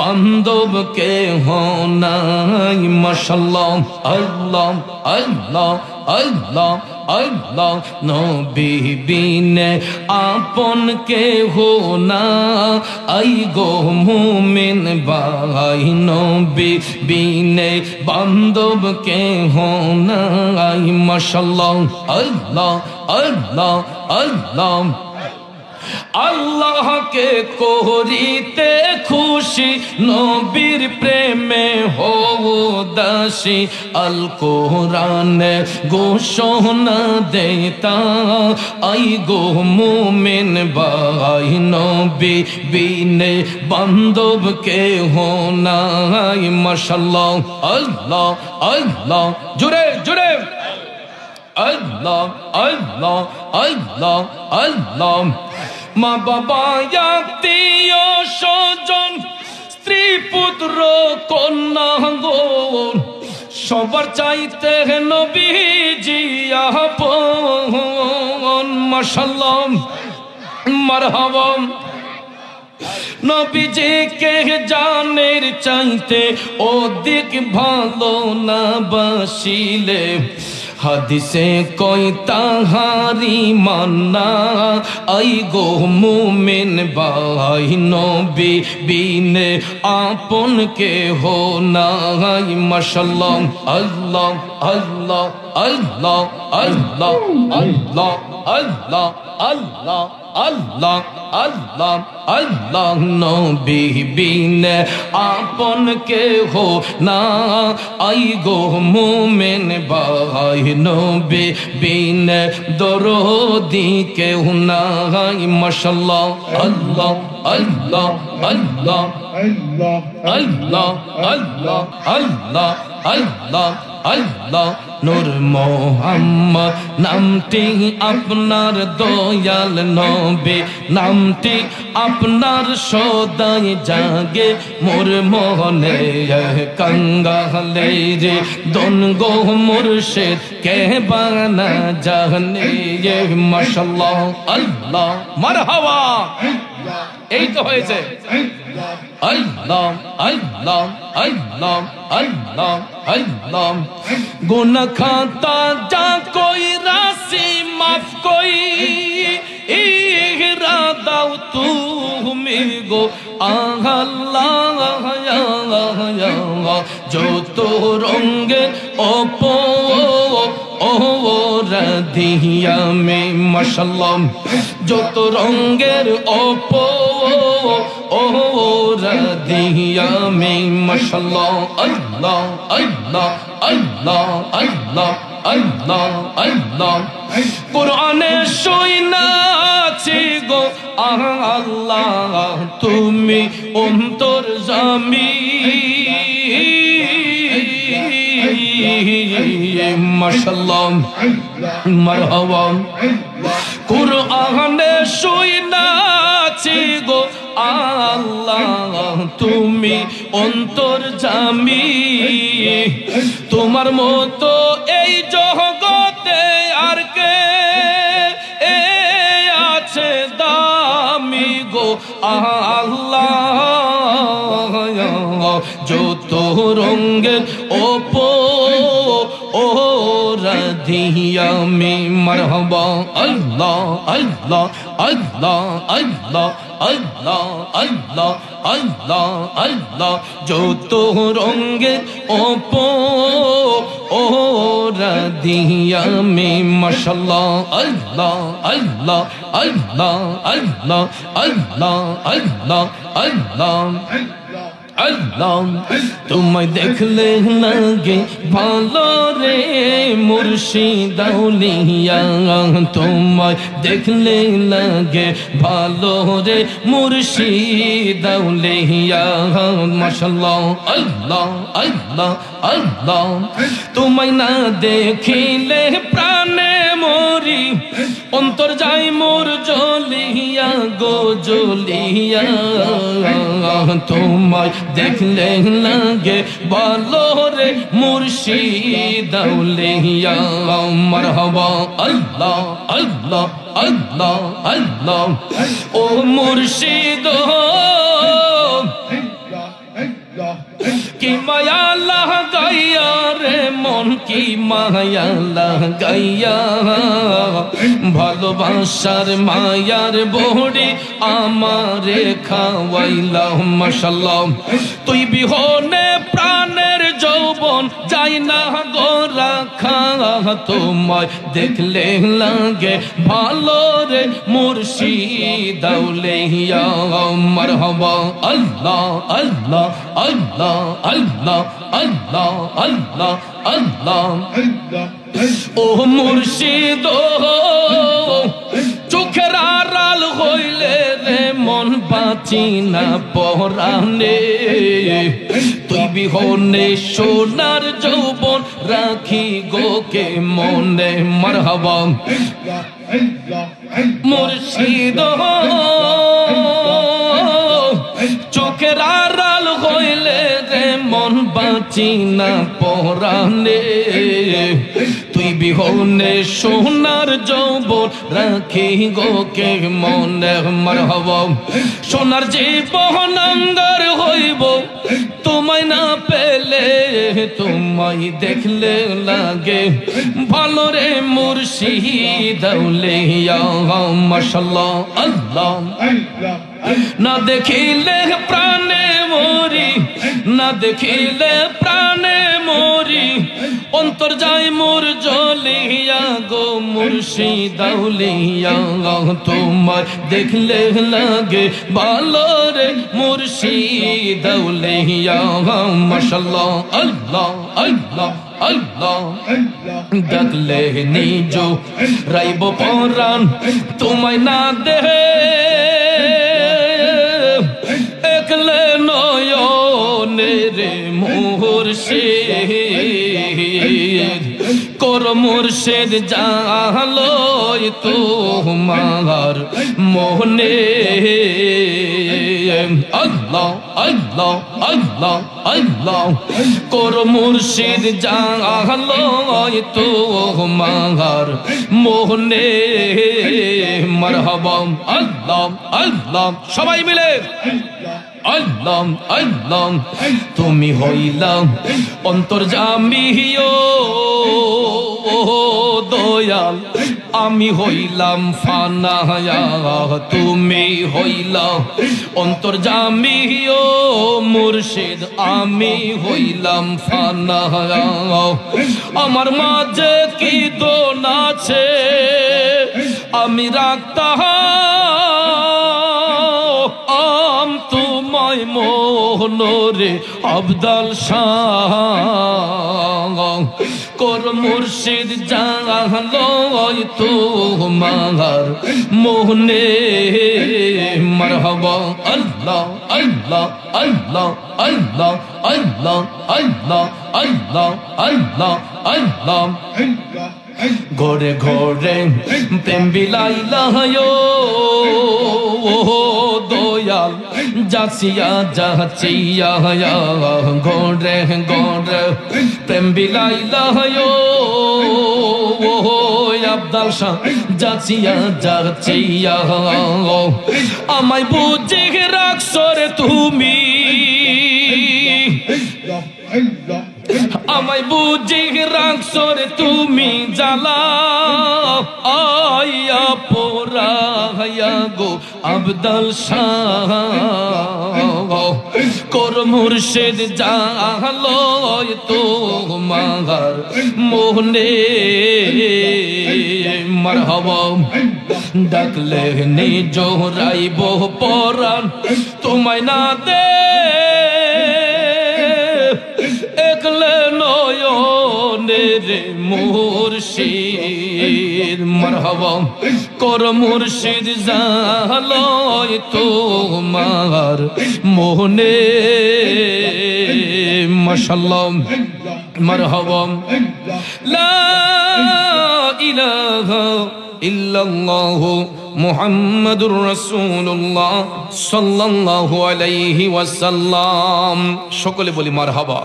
বান্ধব কেহ নাই মাশাআল্লাহ আল্লাহ আল্লাহ আল্লাহ আল্লাহ নবী বিনে আপন কেহ না আই গো মুমিন ভাই নবী বিনে বান্ধব কেহ নাই মাশাআল্লাহ আল্লাহ আল্লাহ আল্লাহ আল্লাহকে করিতে খুশি নবীর প্রেমে হও দাসী আল কোরআনে ঘোষণা দেতা আই গো মুমিন ভাই নবী বিনে বান্ধব কেহ নাই মাশাআল্লাহ আল্লাহ আল্লাহ জুড়ে জুড়ে আল্লাহ আল্লাহ আল্লাহ আল্লাহ মা বাবা আত্মীয় স্বজন স্ত্রী পুত্র কন্যা গো সবার চাইতে নবীজি আপন মাশাআল্লাহ মারহাবা নবীজিকে জানের চাইতে অধিক ভালো না বাসিলে হাদিসে কই তাহারি মান্না আই গো মুমিন ভাই নবী বিনে আপন কেহ নাই মাশাআল্লাহ আল্লাহ আল্লাহ আল্লাহ আল্লাহ আল্লাহ আল্লাহ আল্লাহ আল্লাহ আল্লাহ আল্লাহ নবী বিনে আপন কেহ না আই গো মুমিন ভাই নবী বিনে দরদি কেহ নাই মাশাআল্লাহ আল্লাহ আল্লাহ আল্লাহ আল্লাহ আল্লাহ আল্লাহ আল্লাহ আল্লাহ নূর মোহাম্মদ নামটি আপনার দয়াল নবী নামটি আপনার সদাই জাগে মোর মনে কাঙ্গালে রে দন গো মুর্শিদ কে বানা জানে মাশাআল্লাহ আল্লাহ মারহাবা এই তো হয়েছে আল্লাহ আল্লাহ আল্লাহ আল্লাহ আল্লাহ গুনাহ খাতা যা কোই রাশি মাফ কোই ইরাদাও তুমি গো আল্লাহ যত রঙে অপো ও রাধিয়া মে মাশাআল্লাহ যত রঙের অপো ও রাধিয়া মে মাশাআল্লাহ আল্লাহ আল্লাহ আল্লাহ আল্লাহ আল্লাহ আল্লাহ কোরআনে শুনাছি গো আল্লাহ তুমি অন্তর্যামী মাশাআল্লাহ মারহাবা কোরআনে শুনাছি গো আল্লাহ তুমি অন্তর্যামী তোমার মতো এই জগতে আর কে আছে দামি গো আল্লাহ যত রঙের ওপো ও রাধিয়া মে মারহাবা আল্লাহ আল্লাহ আল্লাহ আল্লাহ আল্লাহ আল্লাহ আল্লাহ আল্লাহ যত রঙের ওপো ও রাধিয়া মে মাশাআল্লাহ আল্লাহ আল্লাহ আল্লাহ আল্লাহ আল্লাহ আল্লাহ আল্লাহ আল্লাহ তোমায় দেখলে লাগে ভালো রে মুর্শিদ আউলিয়া তোমায় দেখলে লাগে ভালো রে মুর্শিদ আউলিয়া মাশাআল্লাহ আল্লাহ আল্লাহ আল্লাহ তোমায় না দেখিলে প্রাণে মরি অন্তর যায় মোর জ্বলিয়া গো জ্বলিয়া তোমায় দেখলে লাগে ভালো রে মুর্শিদ আউলিয়া মারহাবা আল্লাহ আল্লাহ আল্লাহ আল্লাহ ও মুর্শিদ কি মায়া লাগাইয়া রে মন কি মায়া লাগাইয়া ভালোবাসার মায়ার বড়ি আমারে খাওয়াইলা মাশাআল্লাহ তুই বিহনে প্রাণের যৌবন যাই না গো রাখা তোমায় দেখলে লাগে ভালো রে মুর্শিদ আউলিয়া মারহাবা আল্লাহ আল্লাহ আল্লাহ আল্লাহ আল্লাহ আল্লাহ আল্লাহ ও মুর্শিদ চোখের আড়াল হইলে রে মন বাঁচি না পরানে তুই বিহনে সোনার যৌবন রাখি গোকে মনে মারহাবা মুর্শিদ চোখের আড়াল হইলে রে মন বাঁচি না পরানে তুই বিহনে সোনার যৌবন রাখি গোকে মনে মারহাবা সোনার জীবন অঙ্গার হইব তোমায় না পেলে তোমায় দেখলে লাগে ভালো রে মুর্শিদ আউলিয়া মাশাআল্লাহ আল্লাহ না দেখিলে প্রাণে মরি না দেখিলে প্রাণে মরি অন্তর যায় মোর জ্বলিয়া গো মুর্শিদ আউলিয়া তোমার দেখলে লাগে ভালো রে মুর্শিদ আউলিয়া মাশাআল্লাহ আল্লাহ আল্লাহ আল্লাহ ডাকলে নিজ রাইব পরাণ তোমায় না দেহে একলে নয়নে রে মুর্শিদ কর মুর্শিদ জালো তোমার মোহনে আল্লাহ আল্লাহ আল্লাহ আল্লাহ কর মুর্শিদ জালো তোমার মোহনে মারহাবা আল্লাহ আল্লাহ সবাই মিলে আল্লাহ আল্লাহ তুমি হইলাম অন্তর্যামী ও দয়াল আমি হইলাম ফানা তুমি হইলা অন্তর্যামী ও মুর্শিদ আমি হইলাম ফানা আমার মাঝে কি দোন আছে আমি রাখতাম তোমায় মোহনরে আবদাল শাহ কর মুর্শিদ জালো তোমার মোহনে মারহাবা আল্লাহ আল্লাহ আল্লাহ আল্লাহ আল্লাহ আল্লাহ আল্লাহ আল্লাহ আল্লাহ ঘরে ঘরে প্রেম বিলাইলা দয়াল যাচিয়া যাচিয়া ঘরে ঘরে প্রেম বিলাইলা আবদাল শাহ যাচিয়া যাচিয়া আমায় বুঝে রাখছো রে তুমি আমায় বুঝে রাখছো রে তুমি জ্বালা আয়া পোরা গো আবদাল শাহ কর মুর্শিদ জালো তোমার মোহনে মারহাবা ডাকলে নিজ রাইব পরাণ তোমায় না দে একলে নয়নে রে মুর্শিদ মারহাবা কর মুর্শিদ জালো তোমার মোহনে মাশাআল্লাহ মারহাবা লা ইলাহা ইল্লাল্লাহ মুহাম্মাদুর রাসূলুল্লাহ সাল্লাল্লাহু আলাইহি ওয়াসাল্লাম সকলে বলি মারহাবা।